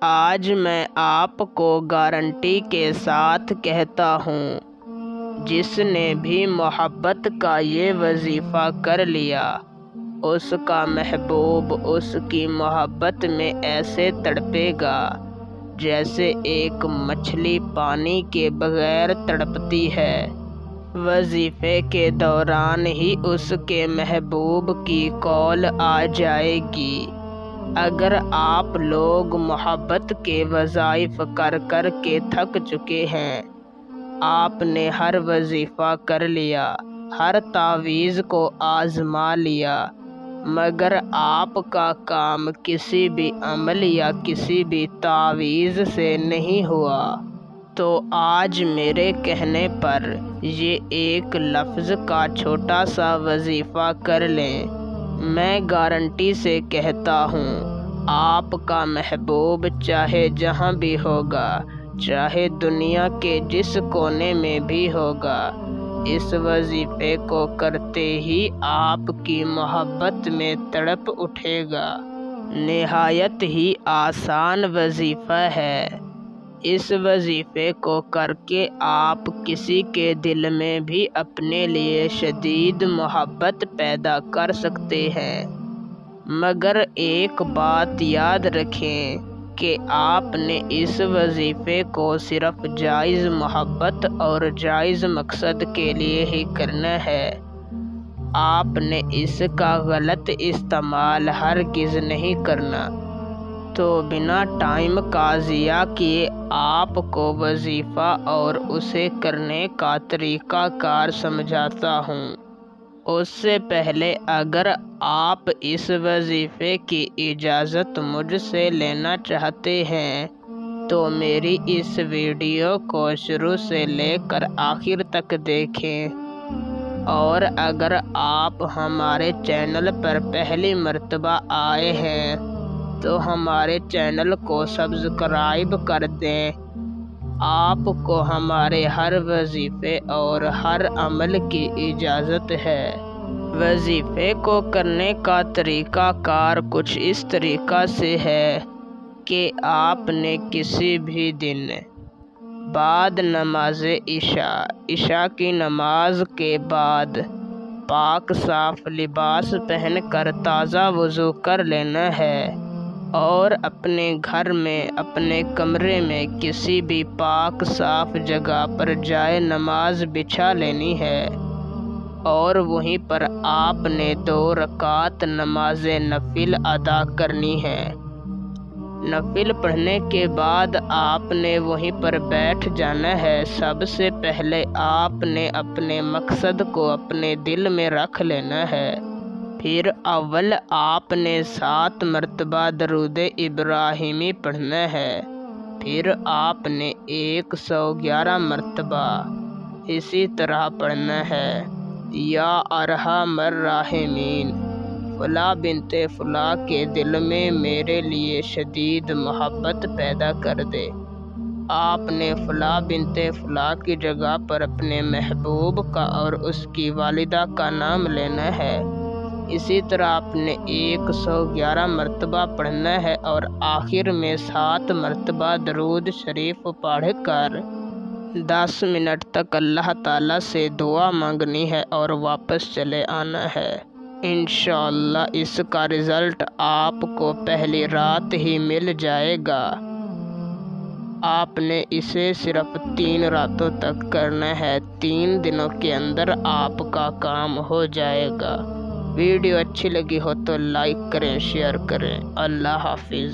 آج میں آپ کو گارنٹی کے ساتھ کہتا ہوں، جس نے بھی محبت کا یہ وظیفہ کر لیا، اس کا محبوب اس کی محبت میں ایسے تڑپے گا جیسے ایک مچھلی پانی کے بغیر تڑپتی ہے۔ وظیفے کے دوران ہی اس کے محبوب کی کال آ جائے گی۔ اگر آپ لوگ محبت کے وظائف کر کر کے تھک چکے ہیں، آپ نے ہر وظیفہ کر لیا، ہر تعویذ کو آزما لیا، مگر آپ کا کام کسی بھی عمل یا کسی بھی تعویذ سے نہیں ہوا، تو آج میرے کہنے پر یہ ایک لفظ کا چھوٹا سا وظیفہ کر لیں۔ میں گارنٹی سے کہتا ہوں، آپ کا محبوب چاہے جہاں بھی ہوگا، چاہے دنیا کے جس کونے میں بھی ہوگا، اس وظیفے کو کرتے ہی آپ کی محبت میں تڑپ اٹھے گا۔ نہایت ہی آسان وظیفہ ہے۔ اس وظیفے کو کر کے آپ کسی کے دل میں بھی اپنے لیے شدید محبت پیدا کر سکتے ہیں، مگر ایک بات یاد رکھیں کہ آپ نے اس وظیفے کو صرف جائز محبت اور جائز مقصد کے لیے ہی کرنا ہے۔ آپ نے اس کا غلط استعمال ہرگز نہیں کرنا۔ تو بنا ٹائم کا ضیاع کیے آپ کو وظیفہ اور اسے کرنے کا طریقہ کار سمجھاتا ہوں۔ اس سے پہلے اگر آپ اس وظیفے کی اجازت مجھ سے لینا چاہتے ہیں تو میری اس ویڈیو کو شروع سے لے کر آخر تک دیکھیں، اور اگر آپ ہمارے چینل پر پہلی مرتبہ آئے ہیں تو ہمارے چینل کو سبسکرائب کر دیں۔ آپ کو ہمارے ہر وظیفے اور ہر عمل کی اجازت ہے۔ وظیفے کو کرنے کا طریقہ کار کچھ اس طریقہ سے ہے کہ آپ نے کسی بھی دن بعد نماز عشاء کی نماز کے بعد پاک صاف لباس پہن کر تازہ وضو کر لینا ہے، اور اپنے گھر میں اپنے کمرے میں کسی بھی پاک صاف جگہ پر جائے نماز بچھا لینی ہے، اور وہیں پر آپ نے 2 رکعت نماز نفل ادا کرنی ہے۔ نفل پڑھنے کے بعد آپ نے وہیں پر بیٹھ جانا ہے۔ سب سے پہلے آپ نے اپنے مقصد کو اپنے دل میں رکھ لینا ہے۔ پھر اول آپ نے 7 مرتبہ درود ابراہیمی پڑھنا ہے، پھر آپ نے 111 مرتبہ اسی طرح پڑھنا ہے، یا ارحم الراحمین، فلاں بنت فلاں کے دل میں میرے لیے شدید محبت پیدا کر دے۔ آپ نے فلاں بنت فلاں کی جگہ پر اپنے محبوب کا اور اس کی والدہ کا نام لینا ہے۔ اسی طرح آپ نے 111 مرتبہ پڑھنا ہے، اور آخر میں 7 مرتبہ درود شریف پڑھ کر 10 منٹ تک اللہ تعالیٰ سے دعا مانگنی ہے اور واپس چلے آنا ہے۔ انشاءاللہ اس کا رزلٹ آپ کو پہلی رات ہی مل جائے گا۔ آپ نے اسے صرف 3 راتوں تک کرنا ہے۔ 3 دنوں کے اندر آپ کا کام ہو جائے گا۔ ویڈیو اچھی لگی ہو تو لائک کریں، شیئر کریں۔ اللہ حافظ۔